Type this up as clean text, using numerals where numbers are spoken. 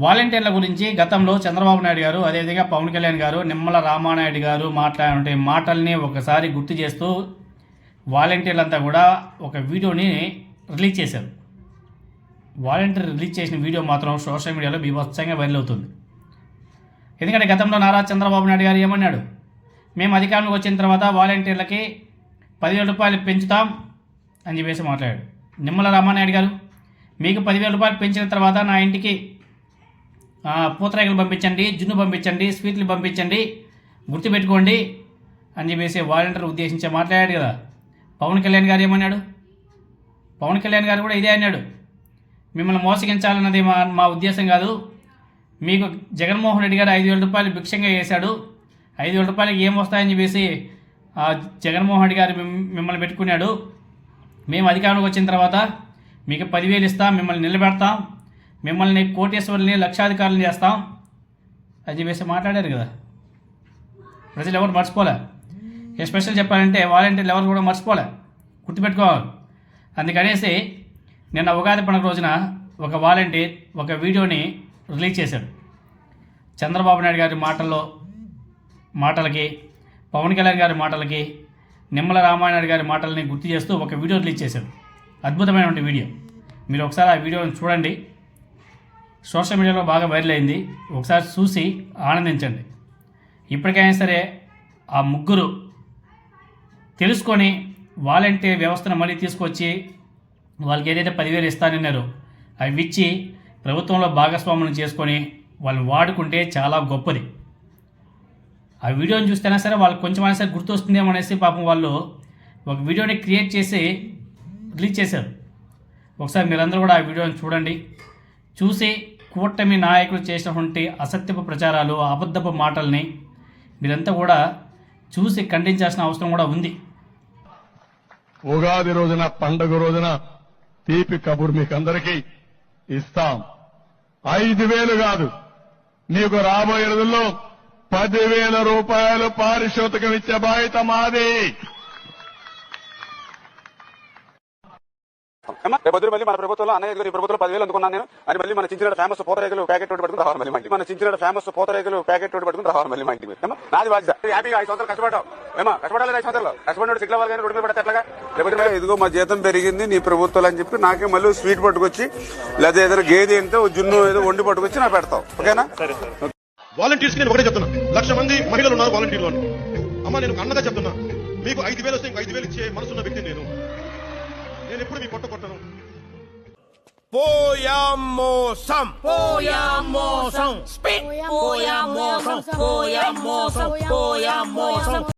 వాలంటీర్ల గురించి గతంలో చంద్రబాబు నాయుడు గారు, అదేవిధంగా పవన్ కళ్యాణ్ గారు, నిమ్మల రామానాయుడు గారు మాట్లాడే మాటల్ని ఒకసారి గుర్తు చేస్తూ వాలంటీర్లంతా కూడా ఒక వీడియోని రిలీజ్ చేశారు. వాలంటీర్ రిలీజ్ చేసిన వీడియో మాత్రం సోషల్ మీడియాలో బీభత్సంగా వైరల్ అవుతుంది. ఎందుకంటే గతంలో నారా చంద్రబాబు నాయుడు గారు ఏమన్నాడు, మేము అధికారంలోకి వచ్చిన తర్వాత వాలంటీర్లకి 10,000 రూపాయలు పెంచుతాం అని చెప్పేసి మాట్లాడాడు. నిమ్మల రామానాయుడు గారు, మీకు 10,000 రూపాయలు పెంచిన తర్వాత నా ఇంటికి పూతరేకులు పంపించండి, జున్ను పంపించండి, స్వీట్లు పంపించండి, గుర్తుపెట్టుకోండి అని చెప్పేసి వాలంటీర్ ఉద్దేశించి మాట్లాడాడు కదా. పవన్ కళ్యాణ్ గారు ఏమన్నాడు, పవన్ కళ్యాణ్ గారు కూడా ఇదే అన్నాడు, మిమ్మల్ని మోసగించాలన్నది మా ఉద్దేశం కాదు, మీకు జగన్మోహన్ రెడ్డి గారు 5,000 రూపాయలు భిక్షంగా వేశాడు, 5,000 రూపాయలకి ఏం వస్తాయని చెప్పేసి జగన్మోహన్ రెడ్డి గారు మిమ్మల్ని పెట్టుకున్నాడు, మేము అధికారంలోకి వచ్చిన తర్వాత మీకు 10,000 ఇస్తాం, మిమ్మల్ని నిలబెడతాం, మిమ్మల్ని కోటేశ్వరుల్ని లక్షాధికారులను చేస్తాం అని చెప్పేసి మాట్లాడారు కదా. ప్రజలు ఎవరు మర్చిపోలే. ఎస్పెషల్ చెప్పాలంటే వాలంటీర్లు ఎవరు కూడా మర్చిపోలే, గుర్తుపెట్టుకోవాలి. అందుకనేసి నిన్న ఉగాది పండుగ రోజున ఒక వాలంటీర్ ఒక వీడియోని రిలీజ్ చేశాడు. చంద్రబాబు నాయుడు గారి మాటలకి, పవన్ కళ్యాణ్ గారి మాటలకి, నిమ్మల రామానాయుడు గారి మాటలని గుర్తు చేస్తూ ఒక వీడియో రిలీజ్ చేశాడు. అద్భుతమైనటువంటి వీడియో. మీరు ఒకసారి ఆ వీడియోని చూడండి. సోషల్ మీడియాలో బాగా వైరల్ అయింది. ఒకసారి చూసి ఆనందించండి. ఇప్పటికైనా సరే ఆ ముగ్గురు తెలుసుకొని వాలంటీర్ వ్యవస్థను మళ్ళీ తీసుకొచ్చి వాళ్ళకి ఏదైతే 10,000 ఇస్తానన్నారో అవి ఇచ్చి ప్రభుత్వంలో భాగస్వాములను చేసుకొని వాళ్ళు వాడుకుంటే చాలా గొప్పది. ఆ వీడియోని చూస్తేనే సరే వాళ్ళకి కొంచెమైనా సరే గుర్తు వస్తుందేమో అనేసి పాపం వాళ్ళు ఒక వీడియోని క్రియేట్ చేసి రిలీజ్ చేశారు. ఒకసారి మీరందరూ కూడా ఆ వీడియోని చూడండి. చూసి కూటమి నాయకులు చేసినటువంటి అసత్యపు ప్రచారాలు, అబద్ధపు మాటల్ని మీరంతా కూడా చూసి ఖండించాల్సిన అవసరం కూడా ఉంది. ఉగాది రోజున, పండుగ రోజున తీపి కబురు మీకు అందరికీ ఇస్తాం. 5,000 కాదు, మీకు రాబోయే రోజుల్లో 10,000 రూపాయలు పారితోషికం ఇచ్చే బాధ్యత మాది. రేపొద్దు మళ్ళీ మన ప్రభుత్వంలో అన్నయ్య ఈ ప్రభుత్వంలో 10,000 అందుకున్నాను నేను అని మళ్ళీ మన చించిన ఫేమస్ పూతరేకులు ప్యాకెట్ రోడ్డు పట్టుకుని రావాలి. మళ్ళీ మన చించిన ఫేమస్ పూతరేకులు ప్యాకెట్ రోడ్డు పట్టుకుని రావాలి మళ్ళీ మా ఇంటికి. నాది బాధ్యత. హ్యాపీగా 5 సంవత్సరాలు కష్టపడ్డాం. కష్టపడాలి. 5 సంవత్సరాలు కష్టపడి సిగ్ల వాళ్ళు రోడ్డు మీద పడితే ఎట్లాగా. లేకపోతే ఇదిగో మా జీతం పెరిగింది నీ ప్రభుత్వాలు అని చెప్పి నాకే మళ్ళీ స్వీట్ పట్టుకొచ్చి లేదా ఏదైనా గేదె అంటే జున్ను ఏదో వండి పట్టుకొచ్చి నాకు పెడతాం. ఓకేనా? వాలంటీర్స్ నేను ఒకటే చెప్తున్నా, 1,00,000 మంది మహిళలు ఉన్నారు వాలంటీర్లు. అమ్మ నేను అన్నగా చెప్తున్నా, మీకు 5,000 వస్తే 5,000 ఇచ్చే మనసున్న వ్యక్తి నేను ఎప్పుడు మీ పొట్ట కొట్టను. Poyamosam. Poyamosam. Spit. Poyamosam. Poyamosam. Poyamosam.